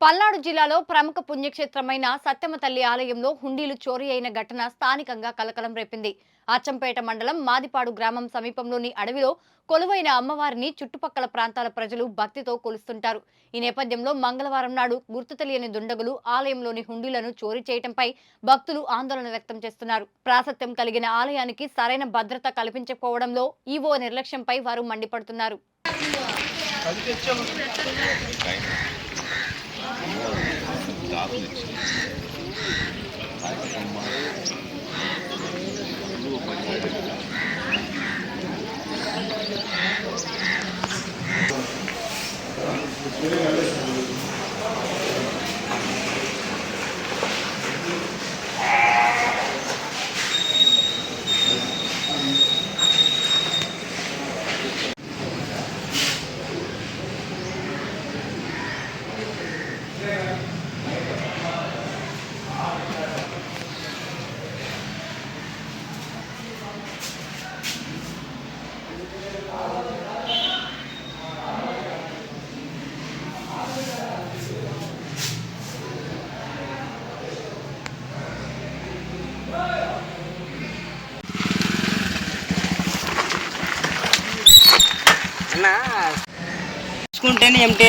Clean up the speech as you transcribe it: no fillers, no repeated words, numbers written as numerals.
పల్నాడు జిల్లాలో ప్రముఖ పుణ్యక్షేత్రమైన సత్యమ తల్లి ఆలయంలో హుండీలు చోరీ అయిన ఘటన స్థానికంగా కలకలం రేపింది. అచ్చంపేట మండలం మాదిపాడు గ్రామం సమీపంలోని అడవిలో కొలువైన అమ్మవారిని చుట్టుపక్కల ప్రాంతాల ప్రజలు భక్తితో కొలుస్తుంటారు. ఈ నేపథ్యంలో మంగళవారం నాడు గుర్తు తెలియని దుండగులు ఆలయంలోని హుండీలను చోరీ చేయడంపై భక్తులు ఆందోళన వ్యక్తం చేస్తున్నారు. ప్రాశస్త్యం కలిగిన ఆలయానికి సరైన భద్రత కల్పించకపోవడంలో ఈవో నిర్లక్ష్యంపై వారు మండిపడుతున్నారు. చూసుకుంటేనే ఎంటే